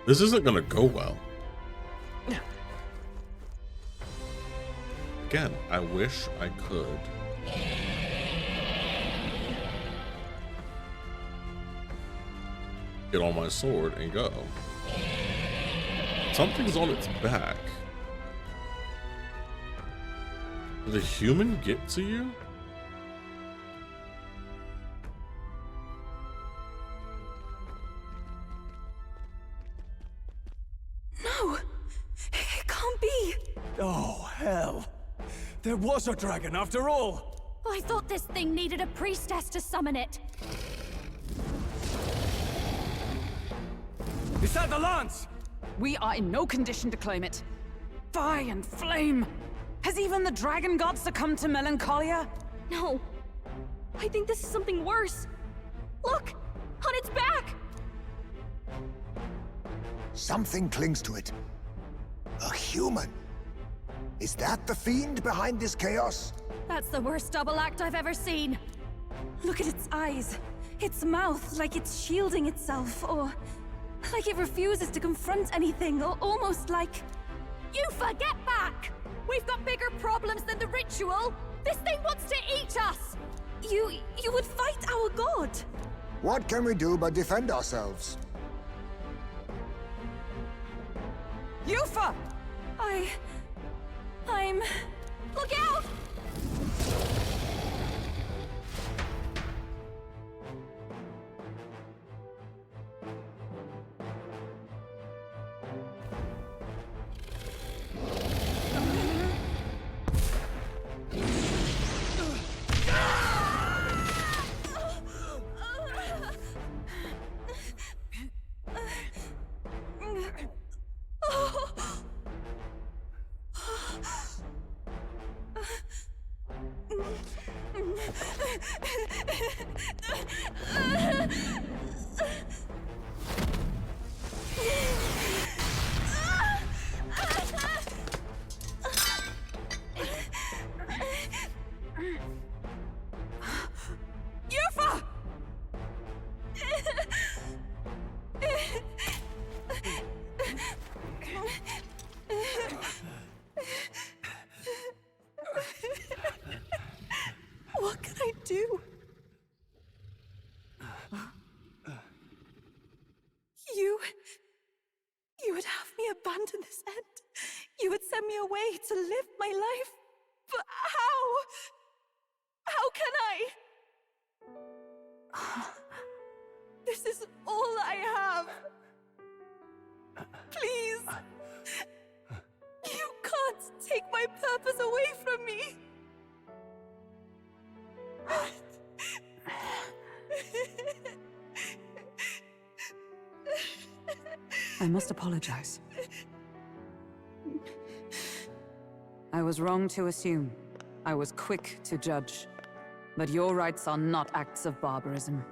This isn't gonna go well. Again, I wish I could. Get on my sword and go. Something's on its back. Did a human get to you? No, it can't be. Oh, hell. There was a dragon after all. I thought this thing needed a priestess to summon it. Is that the lance? We are in no condition to claim it. Fire and flame! Has even the dragon god succumbed to melancholia? No. I think this is something worse. Look! On its back! Something clings to it. A human. Is that the fiend behind this chaos? That's the worst double act I've ever seen. Look at its eyes, its mouth, like it's shielding itself, or like it refuses to confront anything, or almost like... You forget back! We've got bigger problems than the ritual! This thing wants to eat us! You would fight our god! What can we do but defend ourselves? Yufa! I'm... Look out! Yufa! What can I do? You would have me abandon this end. You would send me away to live my life. But how? How can I? This is all I have. Please. You can't take my purpose away from me. I must apologize. I was wrong to assume. I was quick to judge. But your rites are not acts of barbarism.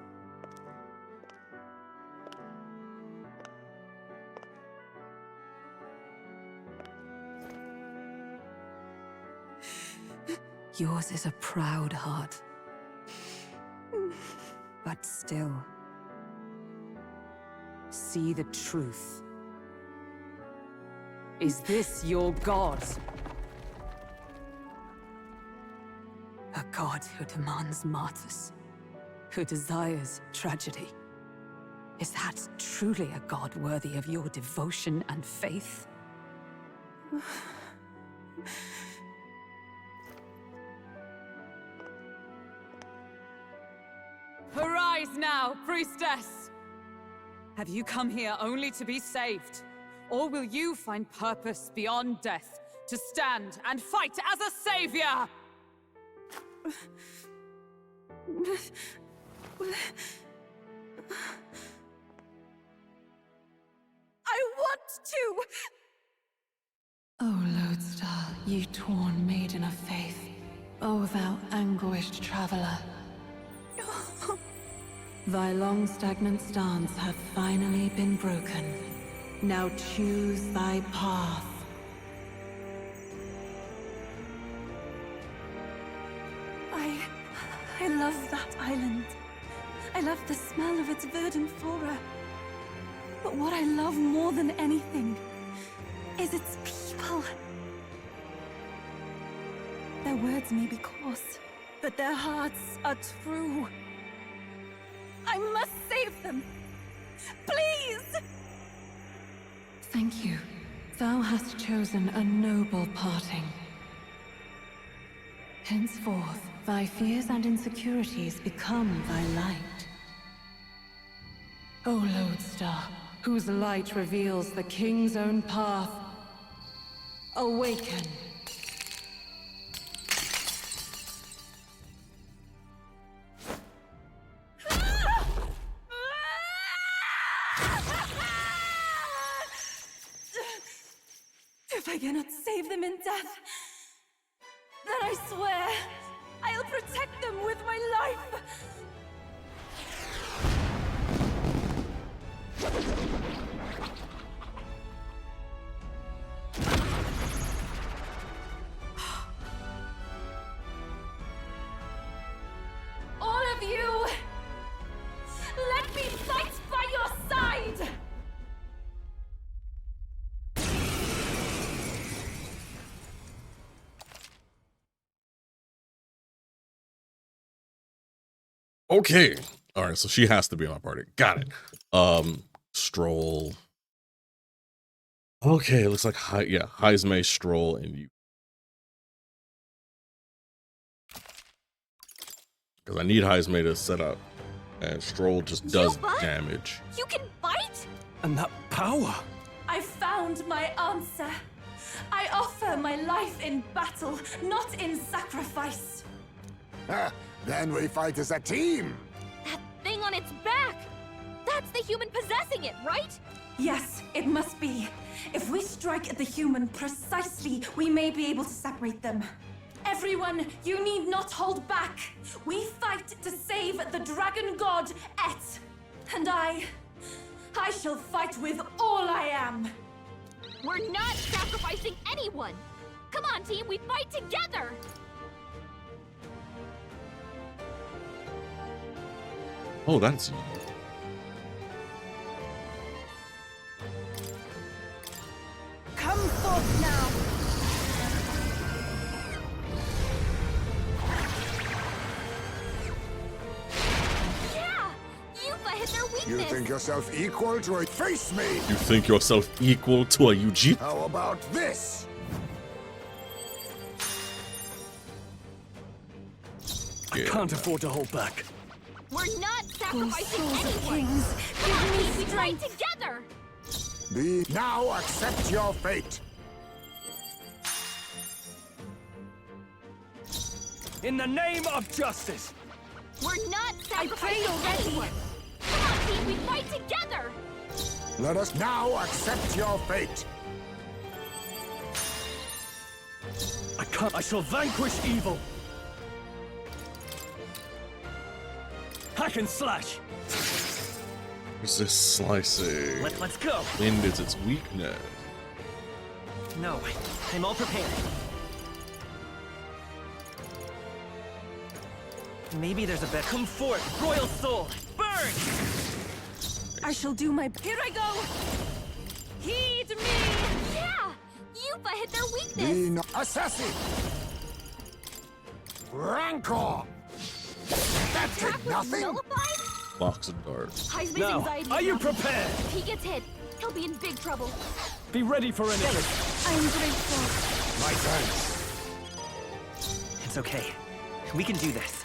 Yours is a proud heart. But still, see the truth. Is this your god? A god who demands martyrs, who desires tragedy. Is that truly a god worthy of your devotion and faith? Arise now, priestess! Have you come here only to be saved? Or will you find purpose beyond death, to stand and fight as a savior? I want to! O Lodestar, ye torn maiden of faith, O thou anguished traveler. Thy long stagnant stance hath finally been broken. Now choose thy path. I love that island. I love the smell of its verdant flora. But But what I love more than anything is its people. Their words may be coarse, but their hearts are true. I must save them. Please! Thank you. Thou hast chosen a noble parting. Henceforth, thy fears and insecurities become thy light. O Lodestar, whose light reveals the king's own path, awaken. If I cannot save them in death, then I swear I'll protect them with my life. All of you, let me fight by your side! Okay. All right, so she has to be in my party. Got it. Stroll. Okay, it looks like Heismay, Stroll, and you. Because I need Heismay to set up, and Stroll just does damage. You can bite? And that power! I found my answer. I offer my life in battle, not in sacrifice. Then we fight as a team. That thing on its back! That's the human possessing it, right? Yes, it must be. If we strike at the human precisely, we may be able to separate them. Everyone, you need not hold back. We fight to save the dragon god, Et. And I shall fight with all I am. We're not sacrificing anyone! Come on, team, we fight together! Oh, that's you. Come forth now. Yeah! Yuba hit their weakness! You think yourself equal to a face me? You think yourself equal to a UG? How about this? I can't afford to hold back. We're not sacrificing souls of anyone! kings, Come on, give me team, we fight strength. together! Be now accept your fate. In the name of justice! We're not I prayed sacrificing already. anyone! Come on, team, we fight together! Let us now accept your fate. I can't. I shall vanquish evil. Hack and slash. Resist slicing. Let's go. Wind is its weakness. No, I'm all prepared. Maybe there's a better. Come forth, royal soul, burn! I shall do my... Here I go! Heed me! Yeah! Yuba hit their weakness! Be no assassin. Rancor. That did Trap was nothing. nullified? Box of darts. Heisman's Now, anxiety are is you mounting. prepared? If he gets hit, he'll be in big trouble. Be ready for an enemy. I'm grateful. My turn. It's okay. We can do this.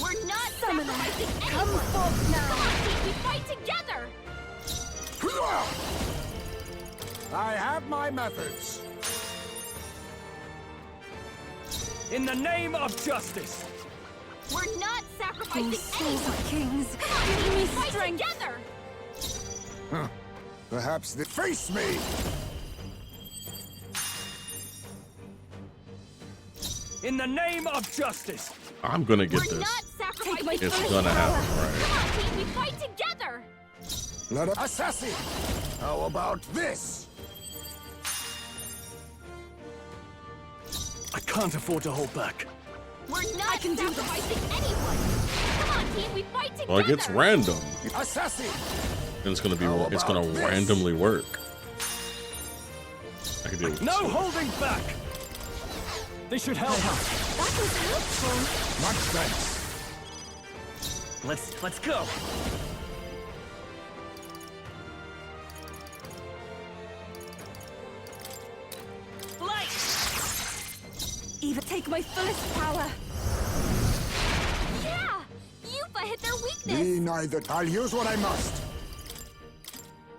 We're not Summoner, sacrificing come anyone! forth now. Come on, team, we fight together! I have my methods. In the name of justice. We're not sacrificing Souls anyone! of kings, Come on, give team, me we fight strength. together! Perhaps they face me. In the name of justice. I'm gonna get We're this. not sacrificing my It's anyone! gonna happen, Come right? on, team, we fight together! Let us assassin. How about this? I can't afford to hold back. We're not sacrificing anyone! Come on, team, we fight together! Like it's random. Assassin. And it's gonna randomly work. I can deal with No this. holding back! They should help. That was helpful. Much thanks. Let's go. Light. Even take my fullest power. Yeah! Yupa hit their weakness. Me neither. I'll use what I must.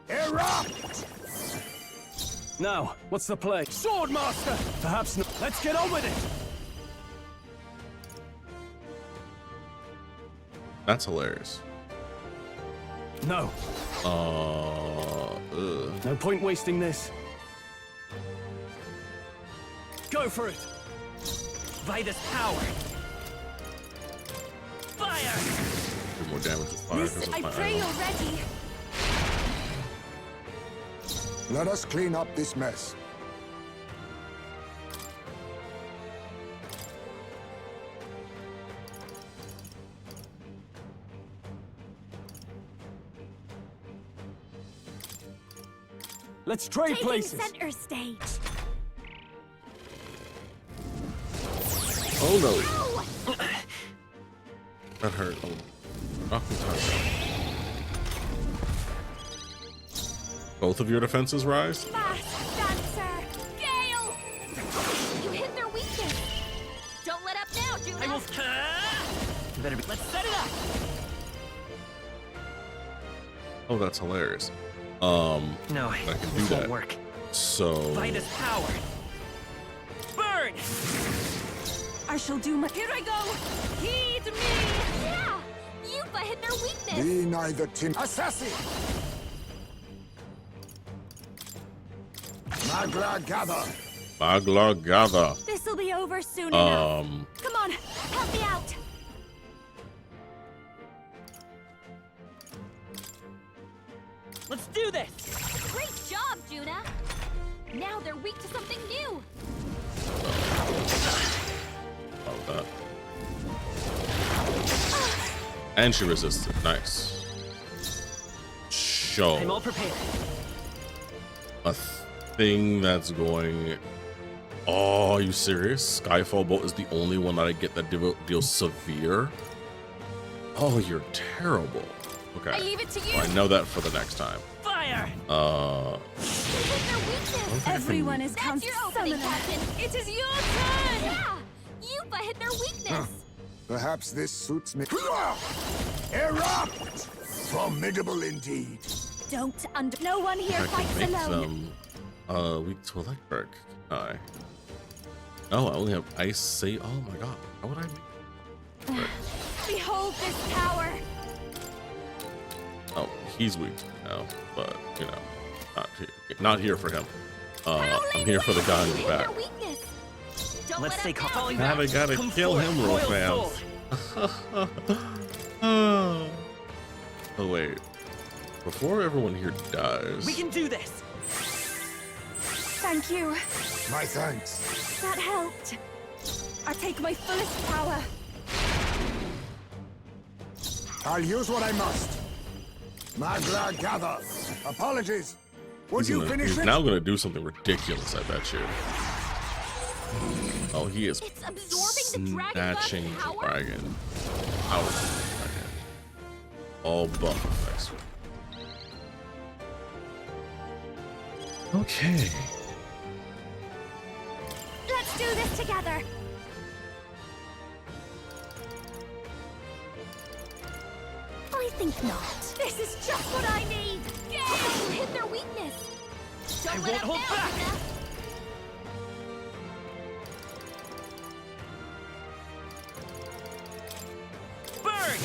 Erupt! Now, what's the play? Swordmaster! Perhaps not. Let's get on with it! That's hilarious. No. No point wasting this. Go for it! Vitus power. Fire. Do more damage with fire. 'cause Miss, of I my pray iron. you're ready. Let us clean up this mess. Let's trade Taking places! center stage. Oh no, Ow! that hurt. Oh, both of your defenses rise? Fast dancer! Gale! You hit their weakness. Don't let up now, Juno. I will. Better be. Let's set it up. Oh, that's hilarious. No, I can do this that. won't work. So Vitus power. Burn. I shall do my. Here I go. Heed me. Yeah! Yupa hit their weakness. Me neither, Tim. Assassin! Magla gather. Bagla gather. This'll be over soon enough. Come on, help me out. Let's do this. Great job, Juna. Now they're weak to something new. About that. And she resisted. Nice. I'm all Show prepared. a thing that's going. Oh, are you serious? Skyfall Bolt is the only one that I get that deals severe. Oh, you're terrible. Okay. I leave it to you. Well, I know that for the next time. Fire. You hit their weakness. Everyone is That's your opening, summoner. Captain. It is your turn. Yeah! Yupa hit their weakness. Perhaps this suits me. Erupt! Formidable indeed. Don't under. No one here I fights can make alone. them weak to electric. Can I? Oh, I only have ice. Say, oh my god, how would I make? Behold this power. Oh, he's weak now, but you know, not here for him. I'm here for the guy in the Hit back. their weakness. Don't Let's let stay up calm. now. Falling Now back. they gotta Come kill forth, him real royal fast. soul. Oh wait, before everyone here dies, We can do this. Thank you. My thanks. That helped. I take my fullest power. I'll use what I must. Magla gather. Apologies. Would you finish he's it? now gonna do something ridiculous. I bet you. Oh, he is It's absorbing the dragon snatching blood power. dragon out of the dragon. All buff effects. Okay. Let's do this together. I think not. This is just what I need. Gale! Hit their weakness. Don't I let won't up hold now, back. Juna. Burn.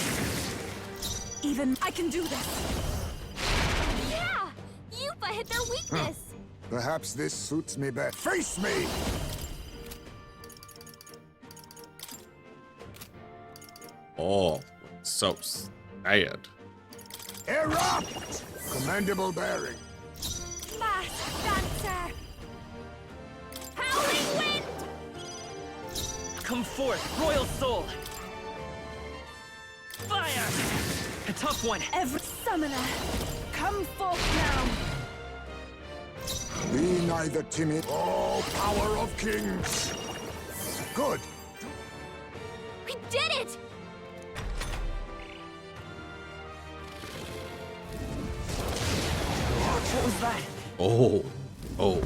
Even I can do this. Yeah! Yupa hit their weakness. Perhaps this suits me best. Face me! Oh, so sad. Erupt! Commendable bearing. Mask dancer. Howling wind. Come forth, royal soul. Fire. A tough one. Every summoner. Come forth now! Be neither timid. Oh, power of kings! Good. We did it! What was that? Oh. Oh.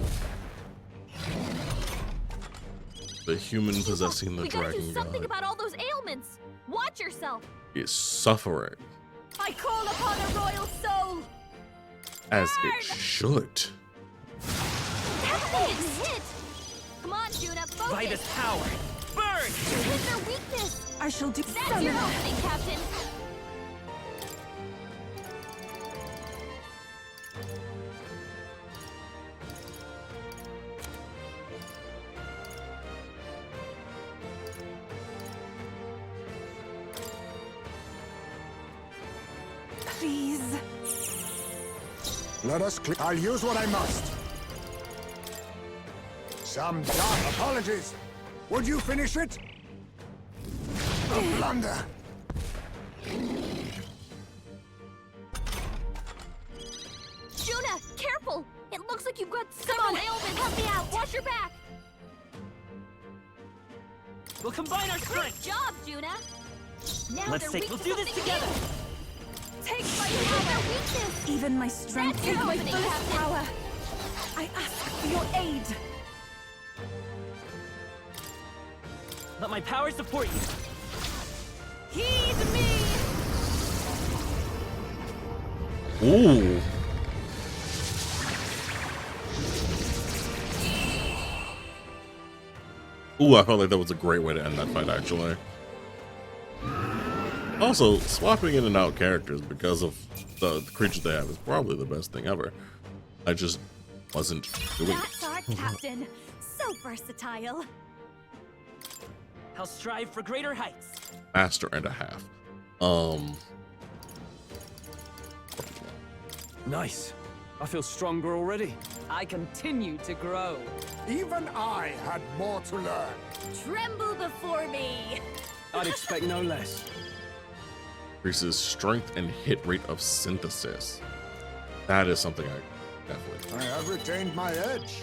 The human possessing the We gotta do dragon something god about all those ailments! Watch yourself! is suffering, I call upon a royal soul! as it should. That thing is hit! Come on, Juna, Vitus focus! power! Burn! Hit their weakness! I shall do That's your opening, Captain! Please. Let us clear. I'll use what I must. Some dark apologies. Would you finish it? A blunder. Juna, careful! It looks like you've got several ailments! Help me out! Watch your back! We'll combine our Good strength! job, Juna! Now Let's they're take. weak We'll to do this something together! new. Take my their weakness! Even my strength That's is your my opening, fullest Captain. power. I ask for your aid. Let my power support you! Heed me! Ooh. Ooh, I felt like that was a great way to end that fight, actually. Also, swapping in and out characters because of the creatures they have is probably the best thing ever. I just wasn't doing That's it. our captain! So versatile! I'll strive for greater heights! Master and a half. Nice. I feel stronger already. I continue to grow. Even I had more to learn. Tremble before me! I'd expect no less. Increases strength and hit rate of synthesis. That is something I definitely. I have retained my edge.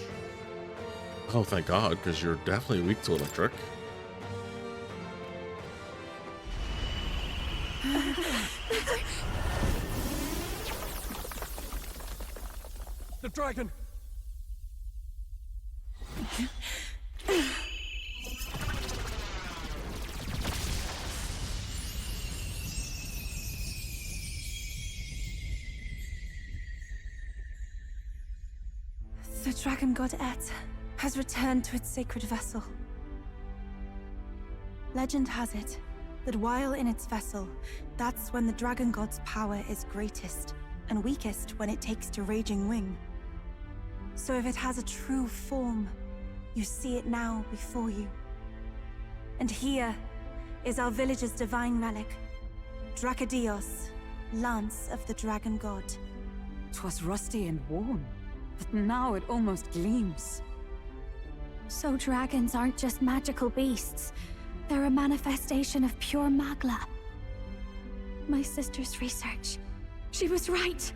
Oh, thank God, because you're definitely weak to electric. The dragon! The dragon god Et has returned to its sacred vessel. Legend has it that while in its vessel, that's when the dragon god's power is greatest, and weakest when it takes to raging wing. So if it has a true form, you see it now before you. And here is our village's divine relic, Dracadios, Lance of the Dragon God. 'Twas rusty and worn, but now it almost gleams. So dragons aren't just magical beasts. They're a manifestation of pure Magla. My sister's research. She was right.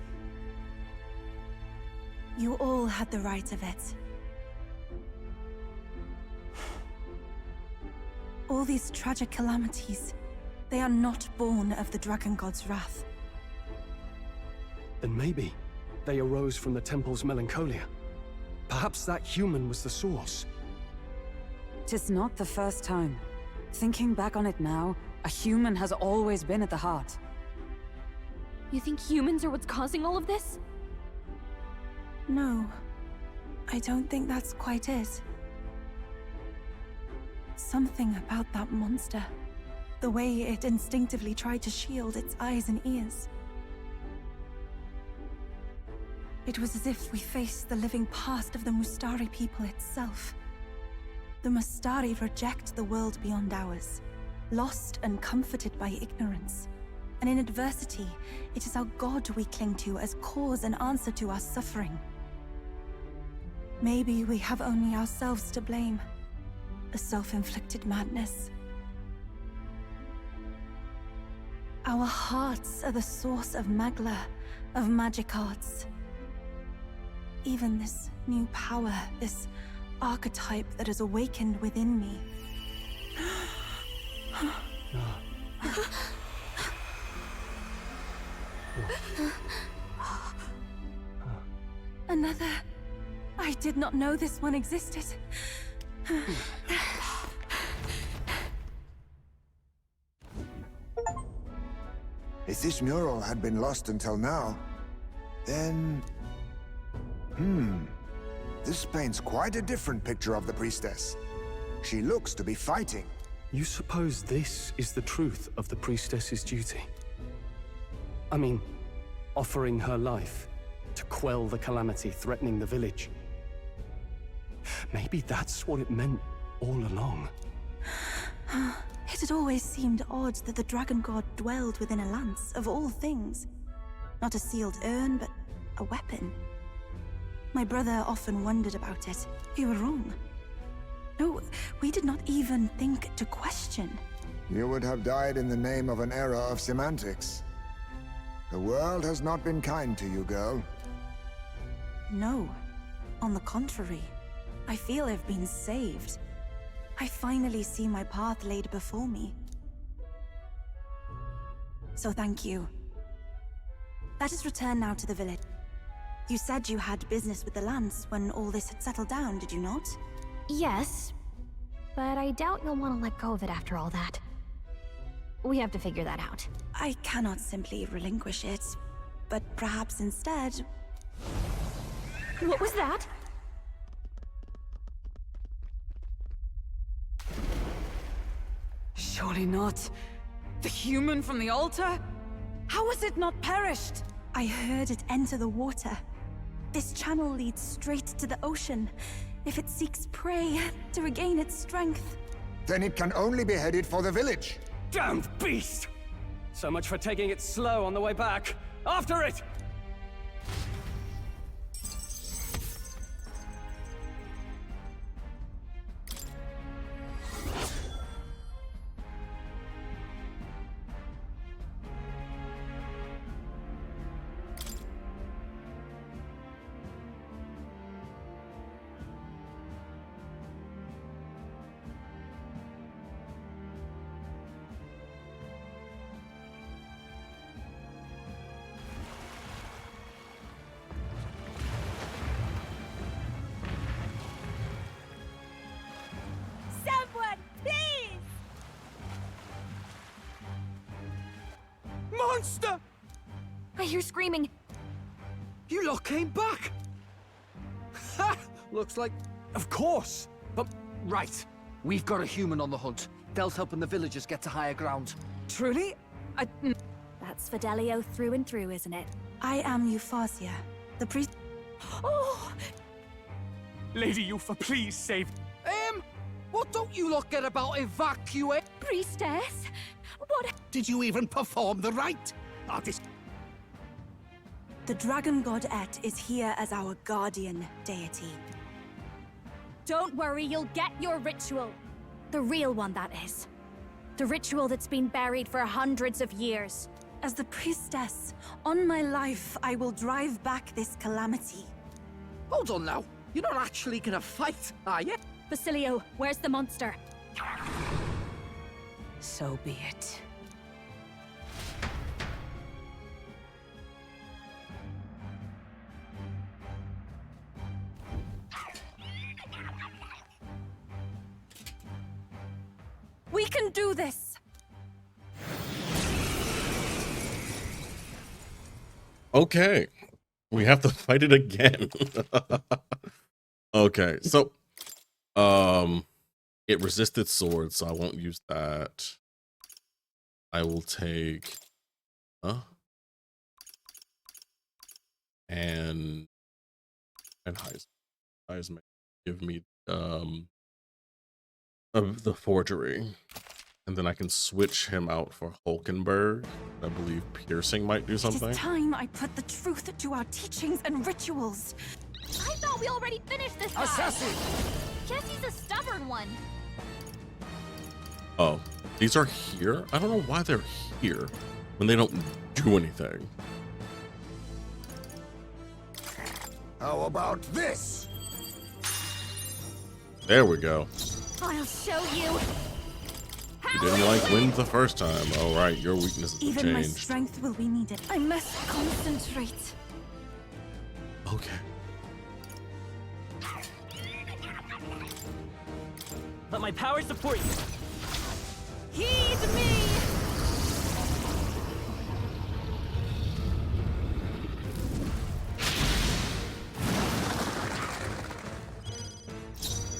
You all had the right of it. All these tragic calamities, they are not born of the Dragon God's wrath. Then maybe they arose from the temple's melancholia. Perhaps that human was the source. 'Tis not the first time. Thinking back on it now, a human has always been at the heart. You think humans are what's causing all of this? No, I don't think that's quite it. Something about that monster. The way it instinctively tried to shield its eyes and ears. It was as if we faced the living past of the Mustari people itself. The Mustari reject the world beyond ours, lost and comforted by ignorance. And in adversity, it is our God we cling to as cause and answer to our suffering. Maybe we have only ourselves to blame. A self-inflicted madness. Our hearts are the source of Magla, of magic arts. Even this new power, this archetype that has awakened within me. Another. I did not know this one existed. If this mural had been lost until now, then... This paints quite a different picture of the priestess. She looks to be fighting. You suppose this is the truth of the priestess's duty? I mean, offering her life to quell the calamity threatening the village. Maybe that's what it meant all along. It had always seemed odd that the dragon god dwelled within a lance, of all things. Not a sealed urn, but a weapon. My brother often wondered about it. We were wrong. No, we did not even think to question. You would have died in the name of an era of semantics. The world has not been kind to you, girl. No. On the contrary, I feel I've been saved. I finally see my path laid before me. So thank you. Let us return now to the village. You said you had business with the lance when all this had settled down, did you not? Yes, but I doubt you'll want to let go of it after all that. We have to figure that out. I cannot simply relinquish it, but perhaps instead... What was that? Surely not. The human from the altar? How has it not perished? I heard it enter the water. This channel leads straight to the ocean. If it seeks prey, to regain its strength. Then it can only be headed for the village. Damned beast! So much for taking it slow on the way back. After it! Monster! I hear screaming. You lot came back! Ha! Looks like... Of course! But... Right. We've got a human on the hunt. Del's helping the villagers get to higher ground. Truly? That's Fidelio through and through, isn't it? I am Euphausia, the priest... Oh! Lady Yufa, please save... What don't you lot get about evacuate? Priestess? What? Did you even perform the rite? The dragon god Et is here as our guardian deity. Don't worry, you'll get your ritual. The real one, that is. The ritual that's been buried for hundreds of years. As the priestess, on my life, I will drive back this calamity. Hold on now. You're not actually gonna fight, are you? Basilio, where's the monster? So be it. We can do this! Okay. We have to fight it again. Okay, so it resisted swords, so I won't use that. I will take and Heisman give me the forgery, and then I can switch him out for Hulkenberg. I believe piercing might do something. It is time I put the truth to our teachings and rituals. I thought we already finished this guy. Assassin! Guess he's a stubborn one. Oh, these are here? I don't know why they're here when they don't do anything. How about this? There we go. I'll show you. You didn't like wind the first time. All right, your weaknesses have Even my changed. strength will be needed. I must concentrate. Okay. Let my power support you. Heed me!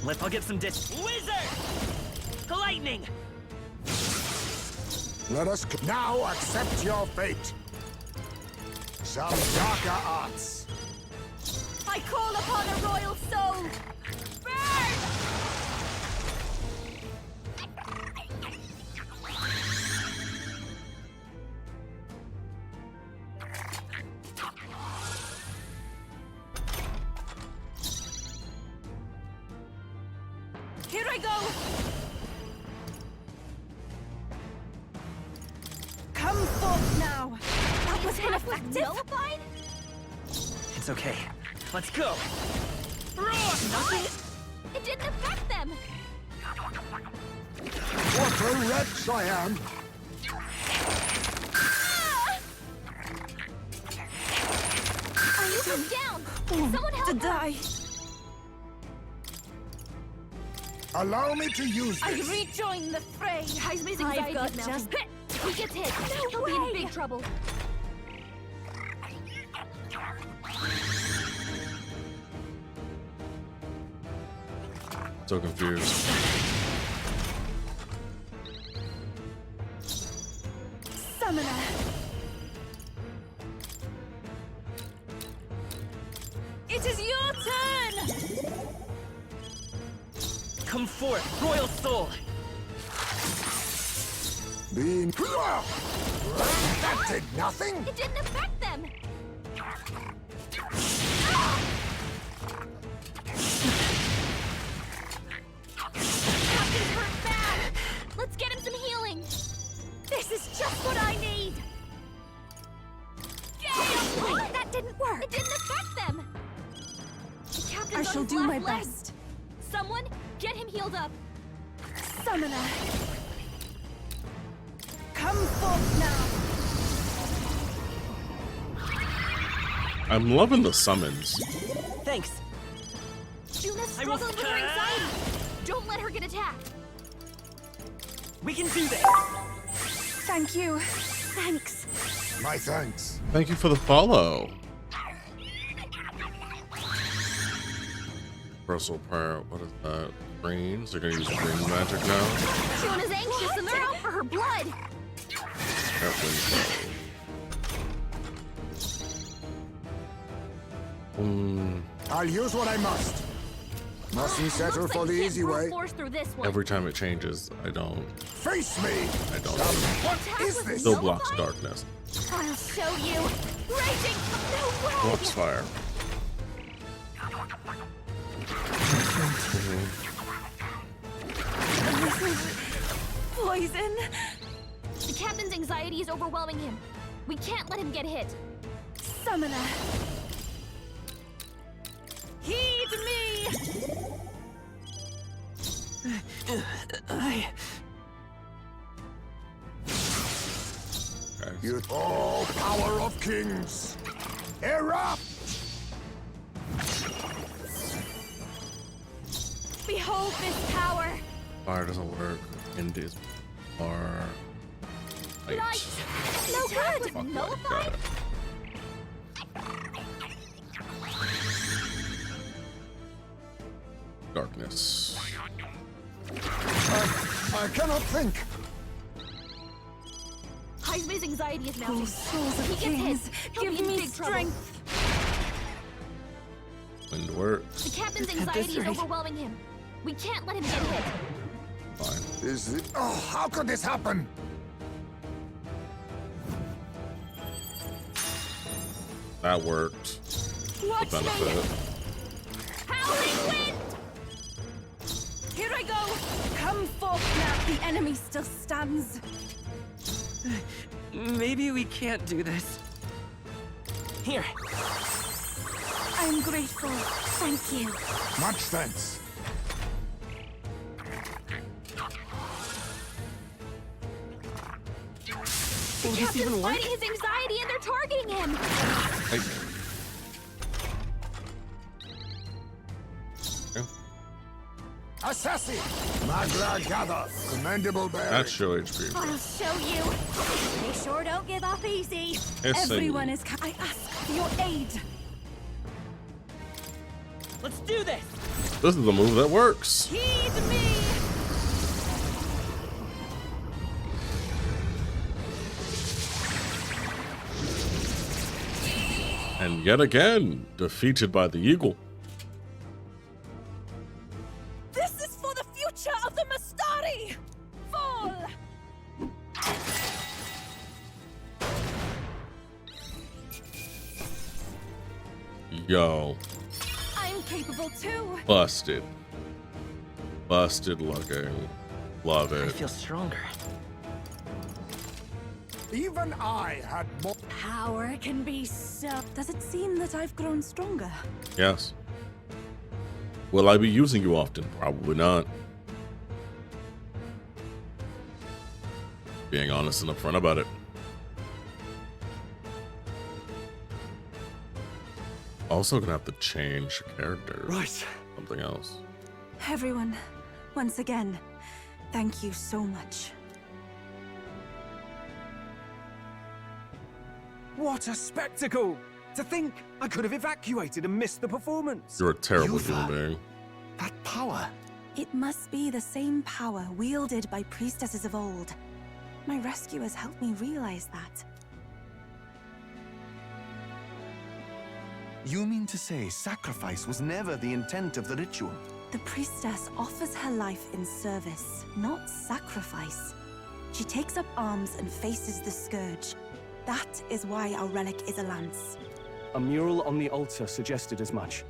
Let's all get some Wizard! Lightning! Let us now accept your fate. Some darker arts. I call upon a royal soul! Burn! Here I go! Come forth now! That was ineffective! Nullified? It's okay. Let's go! Nothing. It didn't affect them. What a wretch I am! Are you come down? Someone help To her. die! Allow me to use I this. rejoin the fray! Heisman's I've anxiety got is melting. just- If he gets hit, he'll be in big trouble. So confused. Summoner! It is your turn! Come forth, Royal Soul! Being... That did nothing? It didn't affect them. Captain's hurt bad. Let's get him some healing. This is just what I need. Wait, that didn't work. It didn't affect them. The captain's I on shall his do last my leg. best. Someone, get him healed up. Summoner! Come forth now! I'm loving the summons. Thanks. Juna's I will- struggling with her anxiety. Don't let her get attacked. We can do this! Thank you. Thanks. My thanks. Thank you for the follow. Brussels prayer. What is that? Greens? They're gonna use green magic now. Juna's anxious and they're out for her blood. That windflow. I'll use what I must. Mustn't settle Looks for like the you can't easy brute way. force through this one. Every time it changes, I don't. Face me! I don't. What Attack is with this? Still blocks darkness. I'll show you. Raging! No way! Blocks fire. Poison! The captain's anxiety is overwhelming him. We can't let him get hit. Summoner! Heed me! Okay. You all power of kings! Erupt! Behold this power! Fire doesn't work. Wind is far. Light. No good! Fuck light. Nullified? Got it. Darkness. I cannot think. Heisman's anxiety is mounting. Oh, souls of He gets kings, hit. He'll give be in me big trouble. strength! Wind works. The captain's At this anxiety is rate. overwhelming him. We can't let him get hit. Fine. Is it? Oh, how could this happen? That worked. Watch The me! benefit. Howling wind! Here I go! Come forth now, the enemy still stands. Maybe we can't do this. Here. I'm grateful. Thank you. Much thanks. Captain's fighting his anxiety and they're targeting him! Assassin! Magla gather! Commendable bearing. That's show HP. I'll show you. They sure don't give up easy. Everyone is. I ask for your aid. Let's do this! This is the move that works. Heed me. And yet again, defeated by the eagle. This is for the future of the Mastari. Fall. Yo. I'm capable too. Busted. Busted looking. Love I it. feel stronger. Even I had more. Power can be so. Does it seem that I've grown stronger? Yes. Will I be using you often? Probably not. Being honest and upfront about it. Also gonna have to change character. Right. Something else. Everyone, once again, thank you so much. What a spectacle! To think I could have evacuated and missed the performance. You're a terrible Yuva. human being. That power. It must be the same power wielded by priestesses of old. My rescuers helped me realize that. You mean to say sacrifice was never the intent of the ritual? The priestess offers her life in service, not sacrifice. She takes up arms and faces the scourge. That is why our relic is a lance. A mural on the altar suggested as much.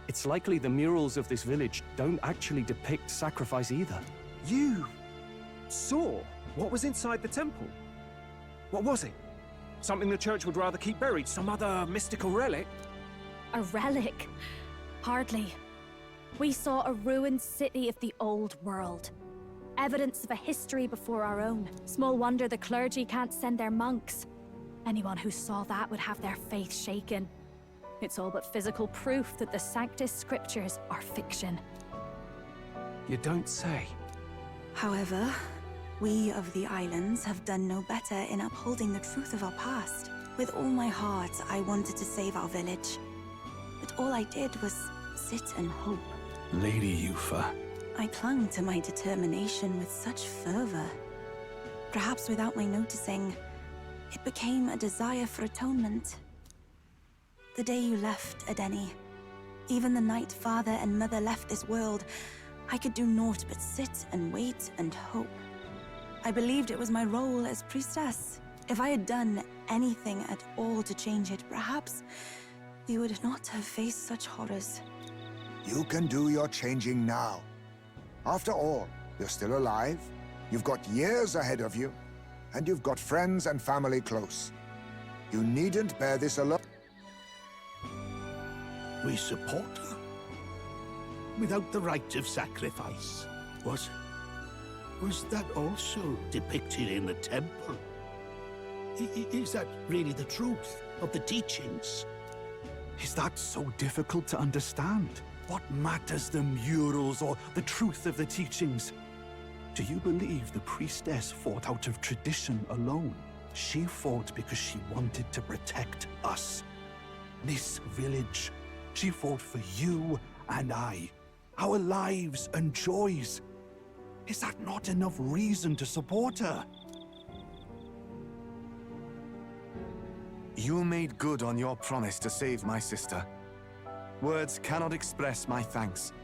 It's likely the murals of this village don't actually depict sacrifice either. You saw what was inside the temple? What was it? Something the church would rather keep buried? Some other mystical relic? A relic? Hardly. We saw a ruined city of the old world. Evidence of a history before our own. Small wonder the clergy can't send their monks. Anyone who saw that would have their faith shaken. It's all but physical proof that the Sanctus Scriptures are fiction. You don't say. However, we of the islands have done no better in upholding the truth of our past. With all my heart, I wanted to save our village. But all I did was sit and hope. Lady Yufa. I clung to my determination with such fervor. Perhaps without my noticing, it became a desire for atonement. The day you left, Adeni, even the night father and mother left this world, I could do naught but sit and wait and hope. I believed it was my role as priestess. If I had done anything at all to change it, perhaps we would not have faced such horrors. You can do your changing now. After all, you're still alive, you've got years ahead of you, and you've got friends and family close. You needn't bear this alone. We support her. Without the rite of sacrifice. Was that also depicted in the temple? Is that really the truth of the teachings? Is that so difficult to understand? What matters the murals or the truth of the teachings? Do you believe the priestess fought out of tradition alone? She fought because she wanted to protect us. This village. She fought for you and I. Our lives and joys. Is that not enough reason to support her? You made good on your promise to save my sister. Words cannot express my thanks.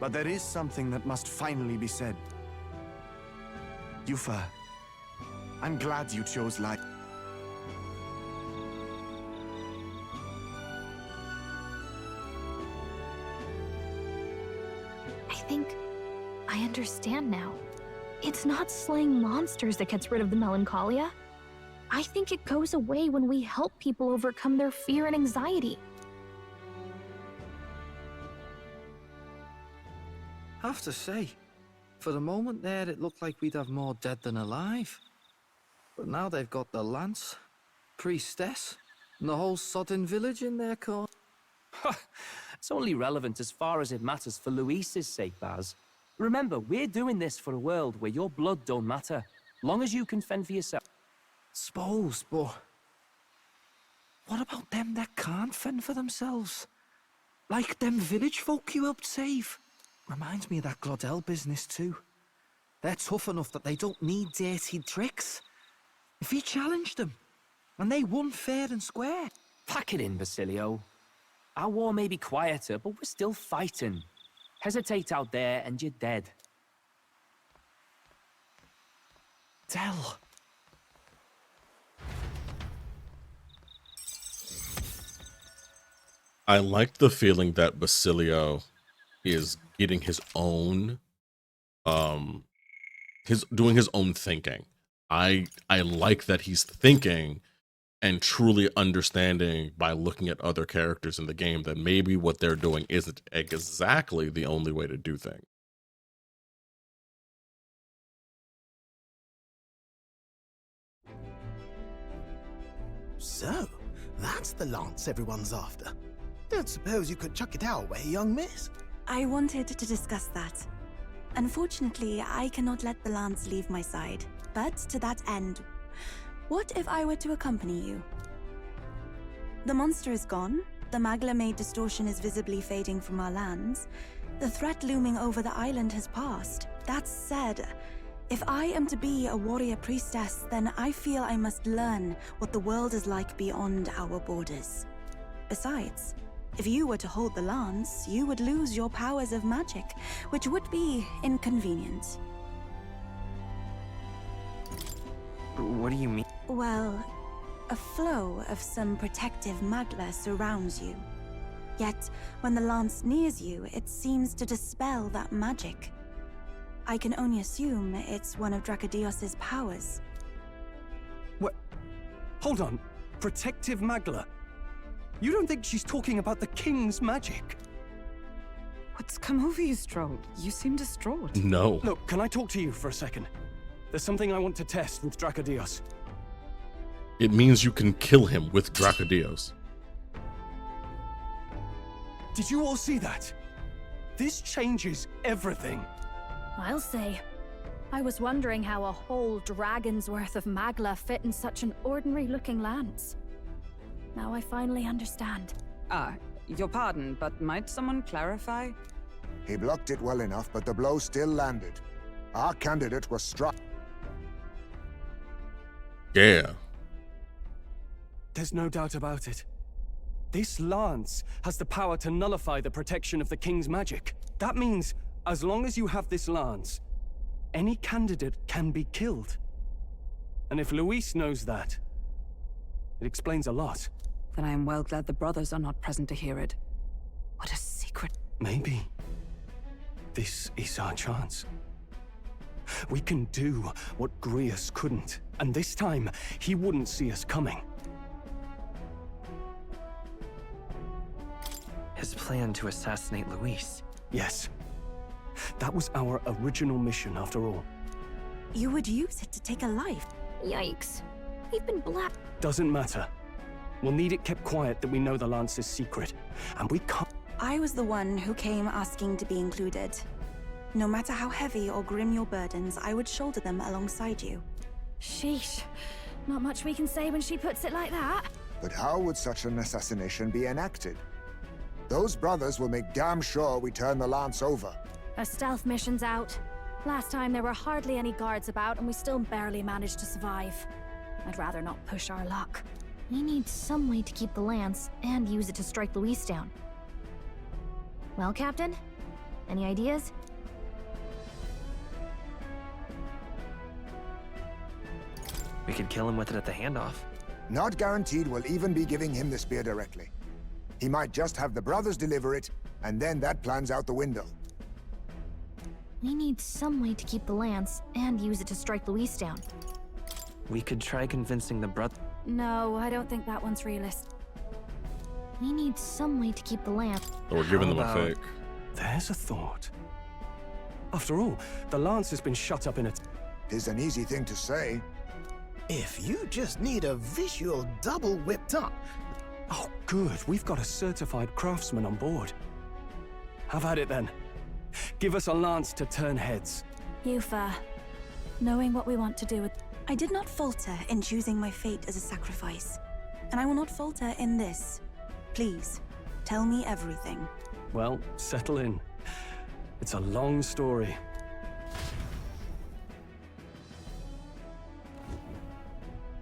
But there is something that must finally be said. Yufa, I'm glad you chose life. I think I understand now. It's not slaying monsters that gets rid of the melancholia. I think it goes away when we help people overcome their fear and anxiety. Have to say, for a moment there, it looked like we'd have more dead than alive. But now they've got the lance, priestess, and the whole sodden village in their court. It's only relevant as far as it matters for Luis's sake, Baz. Remember, we're doing this for a world where your blood don't matter, long as you can fend for yourself. Suppose, but what about them that can't fend for themselves? Like them village folk you helped save? Reminds me of that Glodell business too. They're tough enough that they don't need dirty tricks. If he challenged them, and they won fair and square. Pack it in, Basilio. Our war may be quieter, but we're still fighting. Hesitate out there and you're dead. Tell. I like the feeling that Basilio is getting his own, doing his own thinking. I like that he's thinking and truly understanding by looking at other characters in the game that maybe what they're doing isn't exactly the only way to do things. So, that's the lance everyone's after. Don't suppose you could chuck it our way, young miss? I wanted to discuss that. Unfortunately, I cannot let the lance leave my side. But to that end, what if I were to accompany you? The monster is gone. The Magla-made distortion is visibly fading from our lands. The threat looming over the island has passed. That said, if I am to be a warrior priestess, then I feel I must learn what the world is like beyond our borders. Besides, if you were to hold the lance, you would lose your powers of magic, which would be inconvenient. What do you mean? Well, a flow of some protective magla surrounds you. Yet, when the lance nears you, it seems to dispel that magic. I can only assume it's one of Dracodios's powers. What? Hold on. Protective magla? You don't think she's talking about the king's magic? What's come over you, Stroll? You seem distraught. No. Look, can I talk to you for a second? There's something I want to test with Dracodios. It means you can kill him with Dracodios. Did you all see that? This changes everything. I'll say. I was wondering how a whole dragon's worth of magla fit in such an ordinary-looking lance. Now I finally understand. Your pardon, but might someone clarify? He blocked it well enough, but the blow still landed. Our candidate was struck. Yeah. There's no doubt about it. This lance has the power to nullify the protection of the king's magic. That means, as long as you have this lance, any candidate can be killed. And if Luis knows that, it explains a lot. Then I am well glad the brothers are not present to hear it. What a secret. Maybe this is our chance. We can do what Grius couldn't, and this time, he wouldn't see us coming. His plan to assassinate Luis. Yes. That was our original mission, after all. You would use it to take a life. Yikes. We've been black. Doesn't matter. We'll need it kept quiet that we know the lance is secret, and we can't... I was the one who came asking to be included. No matter how heavy or grim your burdens, I would shoulder them alongside you. Sheesh. Not much we can say when she puts it like that. But how would such an assassination be enacted? Those brothers will make damn sure we turn the lance over. A stealth mission's out. Last time there were hardly any guards about and we still barely managed to survive. I'd rather not push our luck. We need some way to keep the lance and use it to strike Luis down. Well, Captain? Any ideas? We could kill him with it at the handoff. Not guaranteed we'll even be giving him the spear directly. He might just have the brothers deliver it, and then that plan's out the window. We need some way to keep the lance and use it to strike Luis down. We could try convincing the brother. No, I don't think that one's realistic. We need some way to keep the lance. So we're giving them a about- fake. There's a thought. After all, the Lance has been shut up in a... Tis an easy thing to say. If you just need a visual double whipped up. Oh, good. We've got a certified craftsman on board. Have at it then. Give us a lance to turn heads. Yufa, knowing what we want to do with... I did not falter in choosing my fate as a sacrifice, and I will not falter in this. Please, tell me everything. Well, settle in. It's a long story.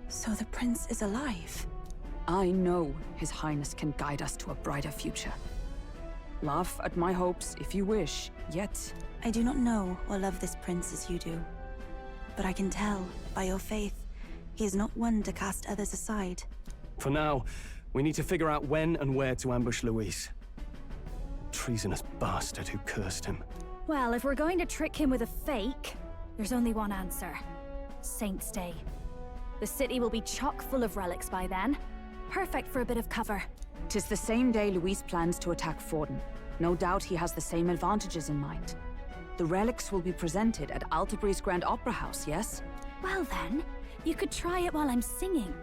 So the prince is alive? I know His Highness can guide us to a brighter future. Laugh at my hopes if you wish, yet... I do not know or love this prince as you do. But I can tell, by your faith, he is not one to cast others aside. For now, we need to figure out when and where to ambush Luis. Treasonous bastard who cursed him. Well, if we're going to trick him with a fake, there's only one answer. Saint's Day. The city will be chock full of relics by then. Perfect for a bit of cover. 'Tis the same day Luis plans to attack Forden. No doubt he has the same advantages in mind. The relics will be presented at Altabri's Grand Opera House, yes? Well then, you could try it while I'm singing.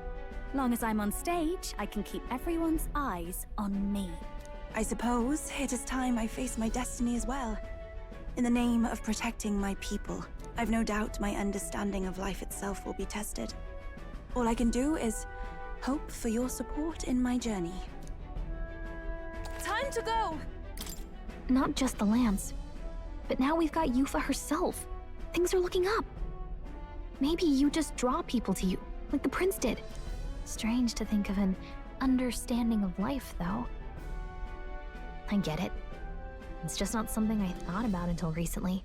Long as I'm on stage, I can keep everyone's eyes on me. I suppose it is time I face my destiny as well. In the name of protecting my people, I've no doubt my understanding of life itself will be tested. All I can do is hope for your support in my journey. Time to go! Not just the Lance, but now we've got Yufa herself. Things are looking up. Maybe you just draw people to you, like the prince did. Strange to think of an understanding of life, though. I get it. It's just not something I thought about until recently.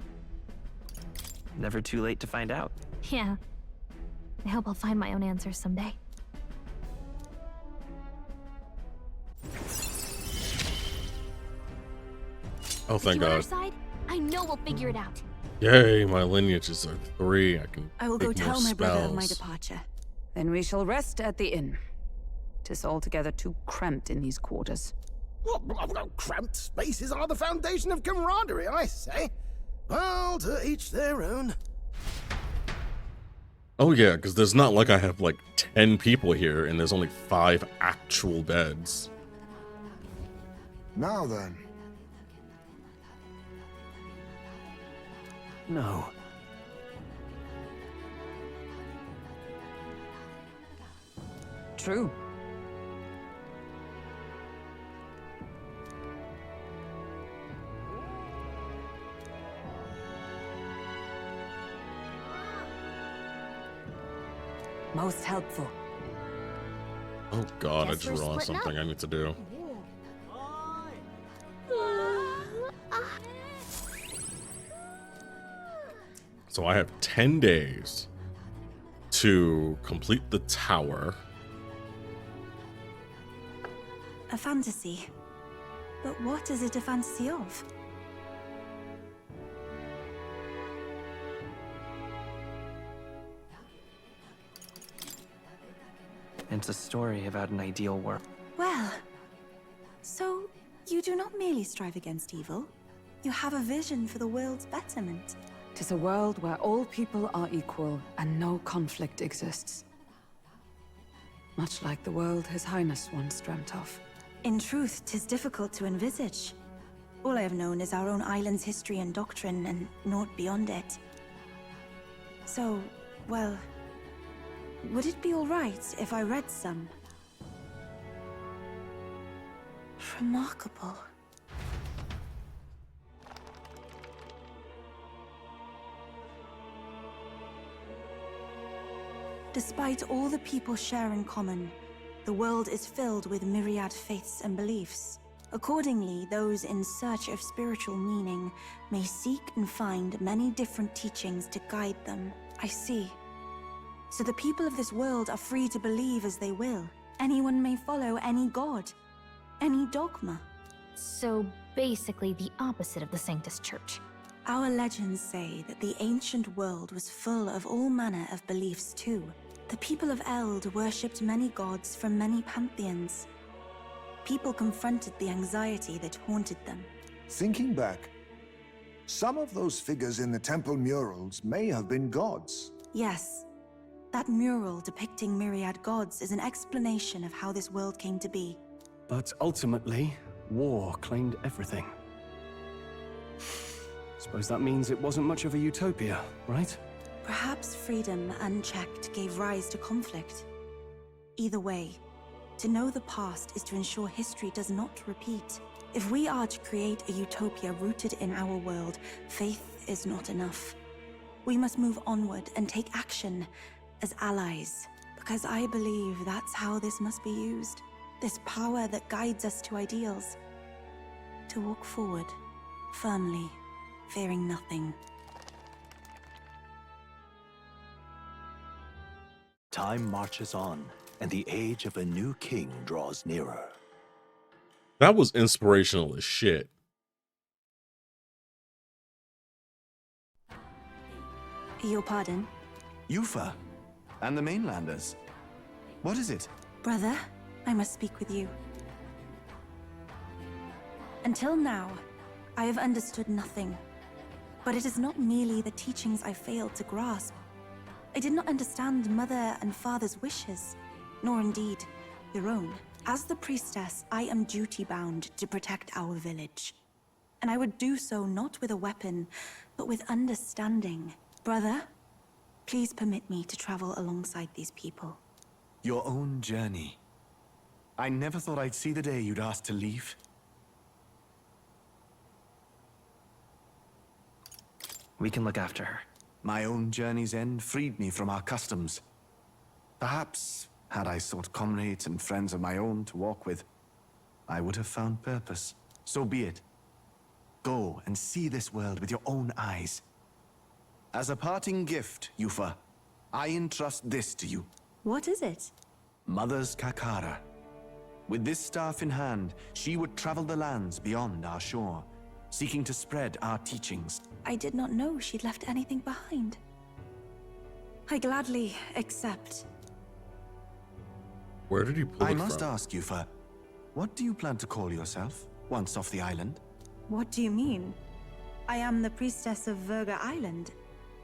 Never too late to find out. Yeah. I hope I'll find my own answers someday. Oh, thank You on our God. side? I know we'll figure it out. Yay, my lineages are 3. I will go take more tell my brother of my spells. departure. Then we shall rest at the inn. 'Tis altogether too cramped in these quarters. What cramped spaces are the foundation of camaraderie, I say. Well, to each their own. Oh yeah, because there's not like I have like 10 people here and there's only 5 actual beds. Now then. No. True. Most helpful. Oh God, I Guess just we're realized splitting something I need to do. So I have 10 days to complete the tower. A fantasy. But what is it a fantasy of? It's a story about an ideal world. Well, so you do not merely strive against evil. You have a vision for the world's betterment. 'Tis a world where all people are equal and no conflict exists. Much like the world His Highness once dreamt of. In truth, 'tis difficult to envisage. All I have known is our own island's history and doctrine, and naught beyond it. So, well, would it be all right if I read some? Remarkable. Despite all the people share in common, the world is filled with myriad faiths and beliefs. Accordingly, those in search of spiritual meaning may seek and find many different teachings to guide them. I see. So the people of this world are free to believe as they will. Anyone may follow any god, any dogma. So basically the opposite of the Sanctus Church. Our legends say that the ancient world was full of all manner of beliefs too. The people of Eld worshipped many gods from many pantheons. People confronted the anxiety that haunted them. Thinking back, Some of those figures in the temple murals may have been gods. Yes. That mural depicting myriad gods is an explanation of how this world came to be. But ultimately, war claimed everything. Suppose that means it wasn't much of a utopia, right? Perhaps freedom unchecked gave rise to conflict. Either way, to know the past is to ensure history does not repeat. If we are to create a utopia rooted in our world, faith is not enough. We must move onward and take action as allies, because I believe that's how this must be used. This power that guides us to ideals. To walk forward, firmly, fearing nothing. Time marches on, and the age of a new king draws nearer. That was inspirational as shit. Your pardon? Yufa, and the mainlanders. What is it? Brother, I must speak with you. Until now, I have understood nothing. But it is not merely the teachings I failed to grasp. I did not understand Mother and Father's wishes, nor indeed your own. As the priestess, I am duty-bound to protect our village. And I would do so not with a weapon, but with understanding. Brother, please permit me to travel alongside these people. Your own journey. I never thought I'd see the day you'd ask to leave. We can look after her. My own journey's end freed me from our customs. Perhaps, had I sought comrades and friends of my own to walk with, I would have found purpose. So be it. Go and see this world with your own eyes. As a parting gift, Yufa, I entrust this to you. What is it? Mother's Kakara. With this staff in hand, she would travel the lands beyond our shore, seeking to spread our teachings. I did not know she'd left anything behind. I gladly accept. Where did he pull it I from? must ask, Yufa, what do you plan to call yourself, once off the island? What do you mean? I am the priestess of Verga Island.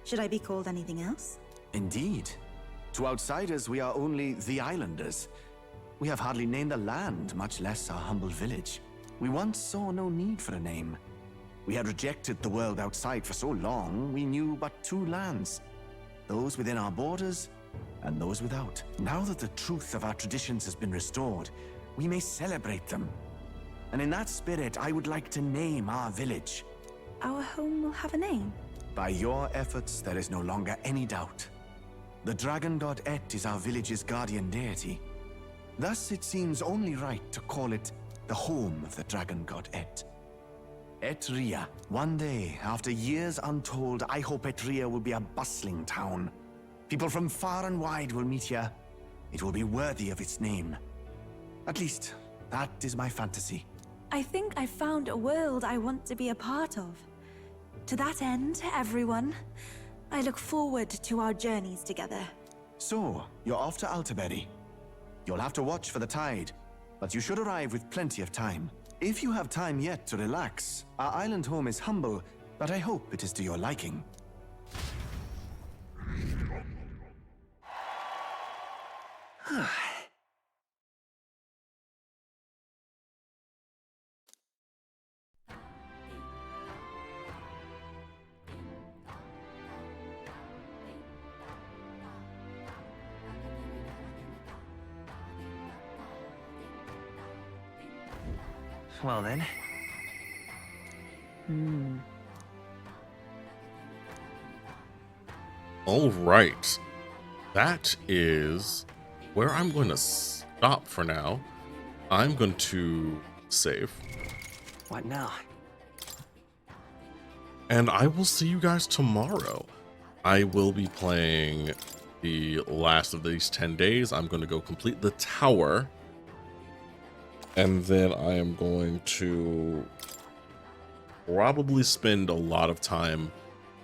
Should I be called anything else? Indeed. To outsiders, we are only the islanders. We have hardly named the land, much less our humble village. We once saw no need for a name. We had rejected the world outside for so long, we knew but two lands. Those within our borders, and those without. Now that the truth of our traditions has been restored, we may celebrate them. And in that spirit, I would like to name our village. Our home will have a name? By your efforts, there is no longer any doubt. The dragon god Et is our village's guardian deity. Thus, it seems only right to call it the home of the dragon god Et. Etria. One day, after years untold, I hope Etria will be a bustling town. People from far and wide will meet here. It will be worthy of its name. At least, that is my fantasy. I think I found a world I want to be a part of. To that end, everyone, I look forward to our journeys together. So, you're off to Altaberry. You'll have to watch for the tide, but you should arrive with plenty of time. If you have time yet to relax, our island home is humble, but I hope it is to your liking. Well then. All right. That is where I'm going to stop for now. I'm going to save. What now? And I will see you guys tomorrow. I will be playing the last of these 10 days. I'm going to go complete the tower. And then I am going to probably spend a lot of time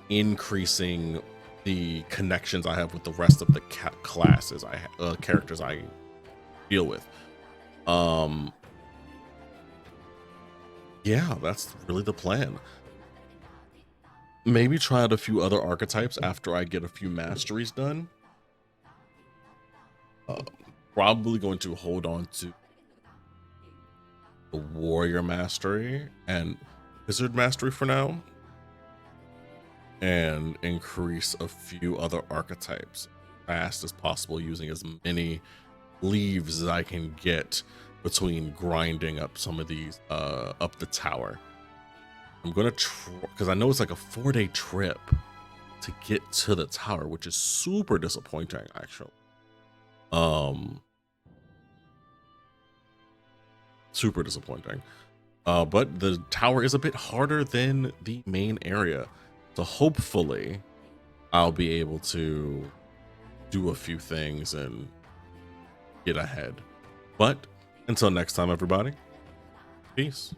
increasing the connections I have with the rest of the classes characters I deal with. Yeah, that's really the plan. maybe try out a few other archetypes after I get a few masteries done. Probably going to hold on to the warrior mastery and wizard mastery for now, and increase a few other archetypes as fast as possible, using as many leaves as I can get between grinding up some of these up the tower. I'm gonna try, because I know it's like a 4-day trip to get to the tower, which is super disappointing actually. Super disappointing. But the tower is a bit harder than the main area, so hopefully I'll be able to do a few things and get ahead. But until next time, everybody, peace.